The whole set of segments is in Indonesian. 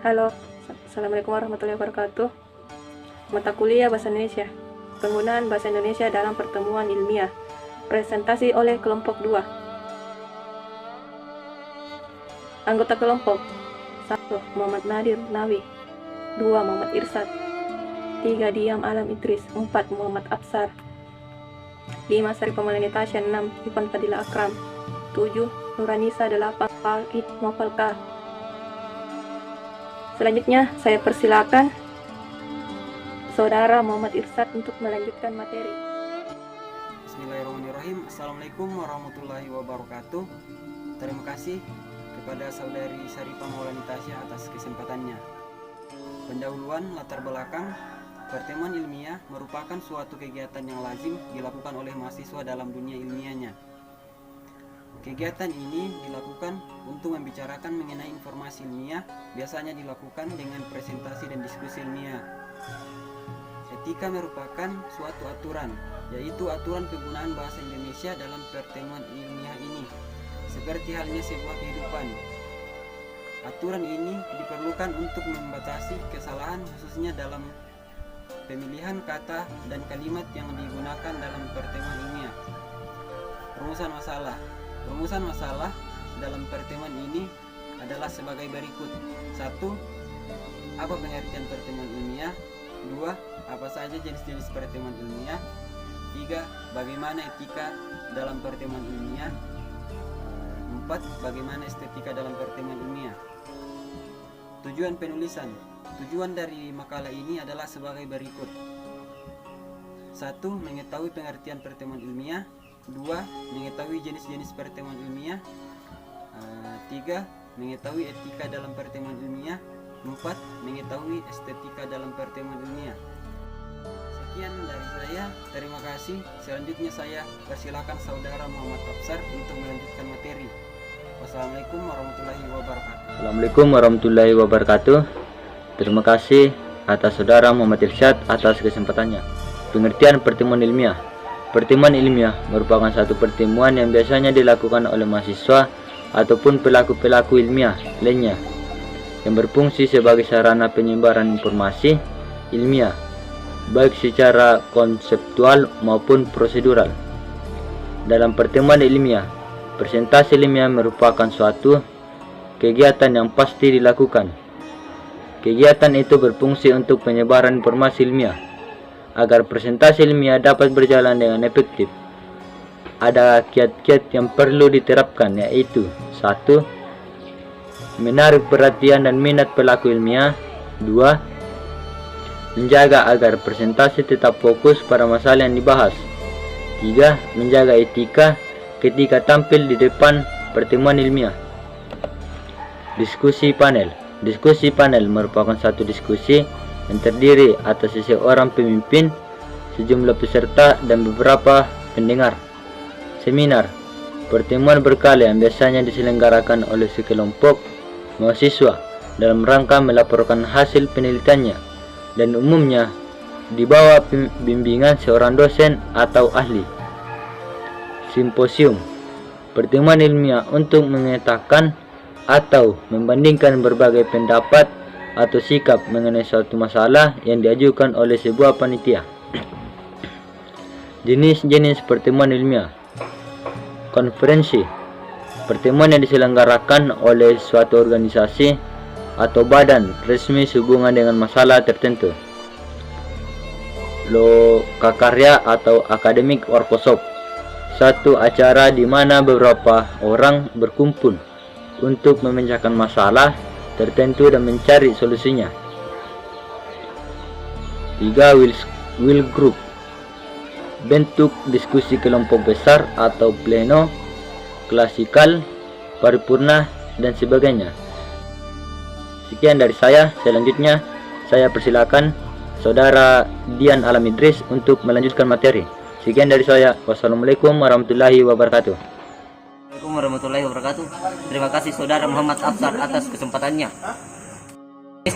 Halo, Assalamualaikum warahmatullahi wabarakatuh. Mata kuliah Bahasa Indonesia. Penggunaan Bahasa Indonesia dalam pertemuan ilmiah. Presentasi oleh kelompok 2. Anggota kelompok 1. Muhammad Nadir Nawi 2. Muhammad Irsad 3. Diam Alam Idris 4. Muhammad Absar 5. Sari Pamalia Tasya 6. Ivan Fadila Akram 7. Nuranisa 8. Faid Nofalka. Selanjutnya saya persilakan Saudara Muhammad Irsad untuk melanjutkan materi. Bismillahirrahmanirrahim. Assalamualaikum warahmatullahi wabarakatuh. Terima kasih kepada Saudari Saripah Maulani Tasya atas kesempatannya. Pendahuluan latar belakang. Pertemuan ilmiah merupakan suatu kegiatan yang lazim dilakukan oleh mahasiswa dalam dunia ilmiahnya. Kegiatan ini dilakukan untuk membicarakan mengenai informasi ilmiah, biasanya dilakukan dengan presentasi dan diskusi ilmiah. Etika merupakan suatu aturan, yaitu aturan penggunaan bahasa Indonesia dalam pertemuan ilmiah ini, seperti halnya sebuah kehidupan. Aturan ini diperlukan untuk membatasi kesalahan khususnya dalam pemilihan kata dan kalimat yang digunakan dalam pertemuan ilmiah. Rumusan masalah dalam pertemuan ini adalah sebagai berikut. 1. Apa pengertian pertemuan ilmiah? 2. Apa saja jenis-jenis pertemuan ilmiah? 3. Bagaimana etika dalam pertemuan ilmiah? 4. Bagaimana estetika dalam pertemuan ilmiah? Tujuan penulisan. Tujuan dari makalah ini adalah sebagai berikut. 1. Mengetahui pengertian pertemuan ilmiah. 2. Mengetahui jenis-jenis pertemuan ilmiah. 3. Mengetahui etika dalam pertemuan ilmiah. 4. Mengetahui estetika dalam pertemuan ilmiah. Sekian dari saya, terima kasih. Selanjutnya saya persilakan Saudara Muhammad Absar untuk melanjutkan materi. Wassalamualaikum warahmatullahi wabarakatuh. Assalamualaikum warahmatullahi wabarakatuh. Terima kasih atas Saudara Muhammad Irsad atas kesempatannya. Pengertian pertemuan ilmiah. Pertemuan ilmiah merupakan satu pertemuan yang biasanya dilakukan oleh mahasiswa ataupun pelaku-pelaku ilmiah lainnya yang berfungsi sebagai sarana penyebaran informasi ilmiah, baik secara konseptual maupun prosedural. Dalam pertemuan ilmiah, presentasi ilmiah merupakan suatu kegiatan yang pasti dilakukan. Kegiatan itu berfungsi untuk penyebaran informasi ilmiah. Agar presentasi ilmiah dapat berjalan dengan efektif, ada kiat-kiat yang perlu diterapkan, yaitu 1. Menarik perhatian dan minat pelaku ilmiah. 2. Menjaga agar presentasi tetap fokus pada masalah yang dibahas. 3. Menjaga etika ketika tampil di depan pertemuan ilmiah. Diskusi panel. Diskusi panel merupakan satu diskusi yang terdiri atas seseorang pemimpin, sejumlah peserta, dan beberapa pendengar. Seminar. Pertemuan berkala yang biasanya diselenggarakan oleh sekelompok mahasiswa dalam rangka melaporkan hasil penelitiannya dan umumnya di bawah bimbingan seorang dosen atau ahli. Simposium. Pertemuan ilmiah untuk memetakan atau membandingkan berbagai pendapat atau sikap mengenai suatu masalah yang diajukan oleh sebuah panitia. Jenis-jenis pertemuan ilmiah. Konferensi. Pertemuan yang diselenggarakan oleh suatu organisasi atau badan resmi sehubungan dengan masalah tertentu. Lokakarya atau academic workshop. Satu acara di mana beberapa orang berkumpul untuk memecahkan masalah tertentu dan mencari solusinya. 3. Will group. Bentuk diskusi kelompok besar atau pleno, klasikal, paripurna, dan sebagainya. Sekian dari saya. Selanjutnya saya persilakan Saudara Dian Alam Idris untuk melanjutkan materi. Sekian dari saya. Wassalamualaikum warahmatullahi wabarakatuh. Assalamualaikum warahmatullahi wabarakatuh. Terima kasih Saudara Muhammad Absar atas kesempatannya.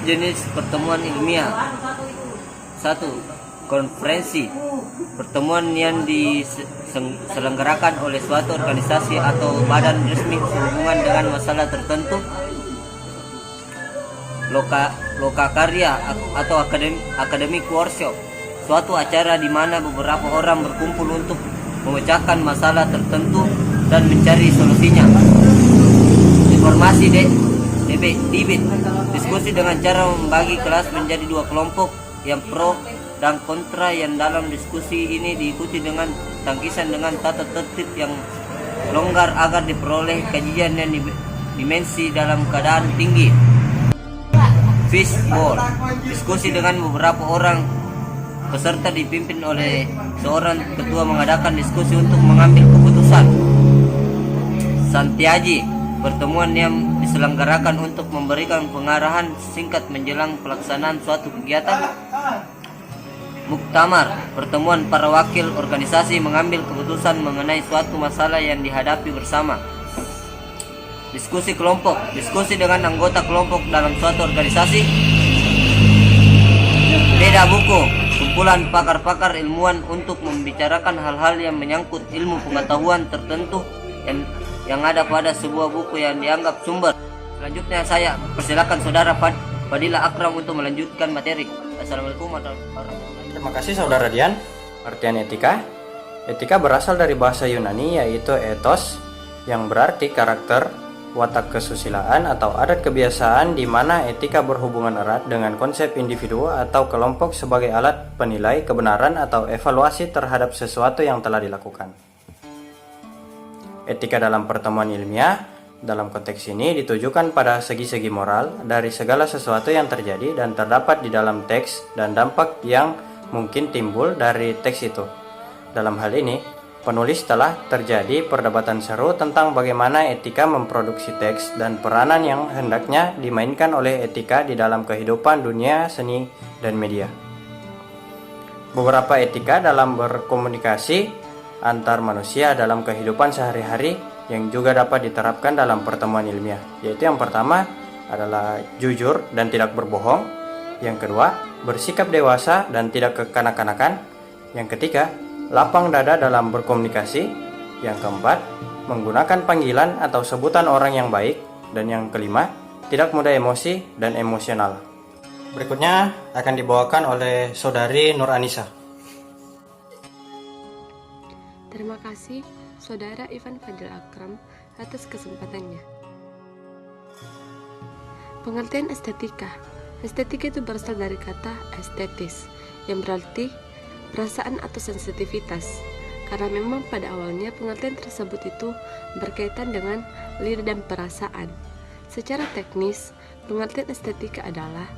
Jenis pertemuan ilmiah. 1. Konferensi. Pertemuan yang diselenggarakan oleh suatu organisasi atau badan resmi sehubungan dengan masalah tertentu. lokakarya atau akademik workshop, suatu acara di mana beberapa orang berkumpul untuk memecahkan masalah tertentu dan mencari solusinya. Informasi debate, diskusi dengan cara membagi kelas menjadi dua kelompok, yang pro dan kontra, yang dalam diskusi ini diikuti dengan tangkisan dengan tata tertib yang longgar agar diperoleh kajian yang dimensi dalam keadaan tinggi. Fishbowl, diskusi dengan beberapa orang peserta dipimpin oleh seorang ketua mengadakan diskusi untuk mengambil keputusan. Santiaji, pertemuan yang diselenggarakan untuk memberikan pengarahan singkat menjelang pelaksanaan suatu kegiatan. Muktamar, pertemuan para wakil organisasi mengambil keputusan mengenai suatu masalah yang dihadapi bersama. Diskusi kelompok, diskusi dengan anggota kelompok dalam suatu organisasi. Beda buku, kumpulan pakar-pakar ilmuwan untuk membicarakan hal-hal yang menyangkut ilmu pengetahuan tertentu yang ada pada sebuah buku yang dianggap sumber. Selanjutnya saya persilakan saudara Fadila Akram untuk melanjutkan materi. Assalamualaikum warahmatullahi wabarakatuh. Terima kasih saudara Dian. Artian etika. Etika berasal dari bahasa Yunani yaitu ethos yang berarti karakter, watak kesusilaan atau adat kebiasaan, di mana etika berhubungan erat dengan konsep individu atau kelompok sebagai alat penilai kebenaran atau evaluasi terhadap sesuatu yang telah dilakukan. Etika dalam pertemuan ilmiah dalam konteks ini ditujukan pada segi-segi moral dari segala sesuatu yang terjadi dan terdapat di dalam teks dan dampak yang mungkin timbul dari teks itu. Dalam hal ini, penulis telah terjadi perdebatan seru tentang bagaimana etika memproduksi teks dan peranan yang hendaknya dimainkan oleh etika di dalam kehidupan dunia seni dan media. Beberapa etika dalam berkomunikasi antar manusia dalam kehidupan sehari-hari yang juga dapat diterapkan dalam pertemuan ilmiah, yaitu yang pertama adalah jujur dan tidak berbohong, yang kedua bersikap dewasa dan tidak kekanak-kanakan, yang ketiga lapang dada dalam berkomunikasi, yang keempat menggunakan panggilan atau sebutan orang yang baik, dan yang kelima tidak mudah emosi dan emosional. Berikutnya akan dibawakan oleh saudari Nur Anissa. Terima kasih Saudara Ivan Fadil Akram atas kesempatannya. Pengertian estetika. Estetika itu berasal dari kata estetis, yang berarti perasaan atau sensitivitas. Karena memang pada awalnya pengertian tersebut itu berkaitan dengan lidah dan perasaan. Secara teknis, pengertian estetika adalah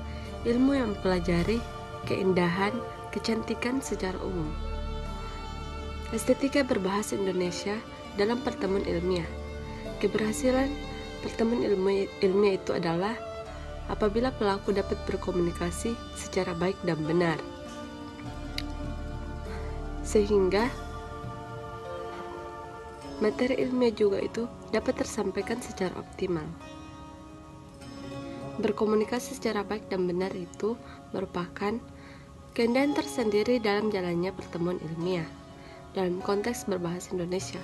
ilmu yang mempelajari keindahan, kecantikan secara umum. Estetika berbahasa Indonesia dalam pertemuan ilmiah. Keberhasilan pertemuan ilmiah itu adalah apabila pelaku dapat berkomunikasi secara baik dan benar, sehingga materi ilmiah juga itu dapat tersampaikan secara optimal. Berkomunikasi secara baik dan benar itu merupakan keindahan tersendiri dalam jalannya pertemuan ilmiah. Dalam konteks berbahasa Indonesia,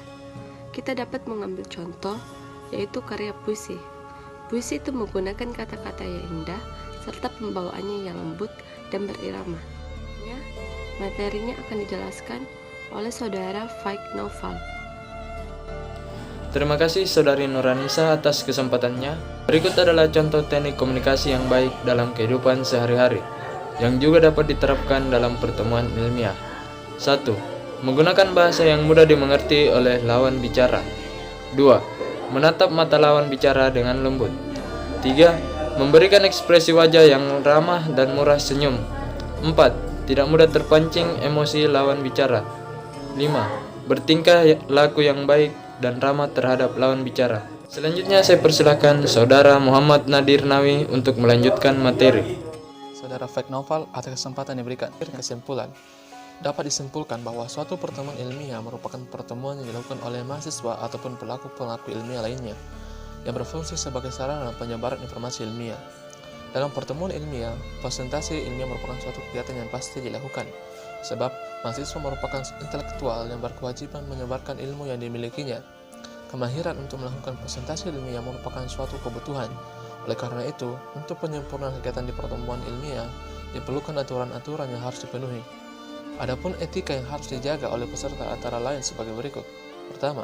kita dapat mengambil contoh, yaitu karya puisi. Puisi itu menggunakan kata-kata yang indah, serta pembawaannya yang lembut dan berirama. Materinya akan dijelaskan oleh saudara Faik Naufal. Terima kasih saudari Nuranisa atas kesempatannya. Berikut adalah contoh teknik komunikasi yang baik dalam kehidupan sehari-hari, yang juga dapat diterapkan dalam pertemuan ilmiah. 1. Menggunakan bahasa yang mudah dimengerti oleh lawan bicara. 2. Menatap mata lawan bicara dengan lembut. 3. Memberikan ekspresi wajah yang ramah dan murah senyum. 4. Tidak mudah terpancing emosi lawan bicara. 5. Bertingkah laku yang baik dan ramah terhadap lawan bicara. Selanjutnya saya persilakan Saudara Muhammad Nadir Nawi untuk melanjutkan materi. Saudara Faik Naufal atas kesempatan diberikan. Kesimpulan, dapat disimpulkan bahwa suatu pertemuan ilmiah merupakan pertemuan yang dilakukan oleh mahasiswa ataupun pelaku-pelaku ilmiah lainnya yang berfungsi sebagai sarana penyebaran informasi ilmiah. Dalam pertemuan ilmiah, presentasi ilmiah merupakan suatu kegiatan yang pasti dilakukan, sebab mahasiswa merupakan intelektual yang berkewajiban menyebarkan ilmu yang dimilikinya. Kemahiran untuk melakukan presentasi ilmiah merupakan suatu kebutuhan. Oleh karena itu, untuk penyempurnaan kegiatan di pertemuan ilmiah, diperlukan aturan-aturan yang harus dipenuhi. Adapun etika yang harus dijaga oleh peserta antara lain sebagai berikut. Pertama,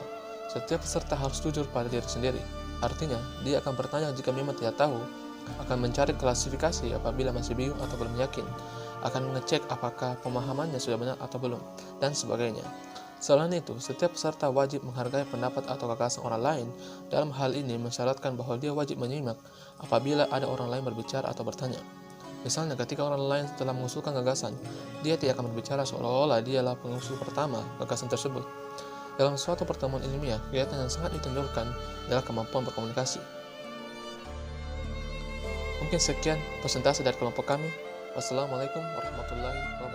setiap peserta harus jujur pada diri sendiri. Artinya, dia akan bertanya jika memang tidak tahu, akan mencari klasifikasi apabila masih bingung atau belum yakin, akan mengecek apakah pemahamannya sudah benar atau belum, dan sebagainya. Selain itu, setiap peserta wajib menghargai pendapat atau gagasan orang lain. Dalam hal ini mensyaratkan bahwa dia wajib menyimak apabila ada orang lain berbicara atau bertanya. Misalnya ketika orang lain telah mengusulkan gagasan, dia tidak akan berbicara seolah-olah dialah pengusul pertama gagasan tersebut. Dalam suatu pertemuan ilmiah, kegiatan yang sangat ditunjukkan adalah kemampuan berkomunikasi. Mungkin sekian presentasi dari kelompok kami. Wassalamualaikum warahmatullahi wabarakatuh.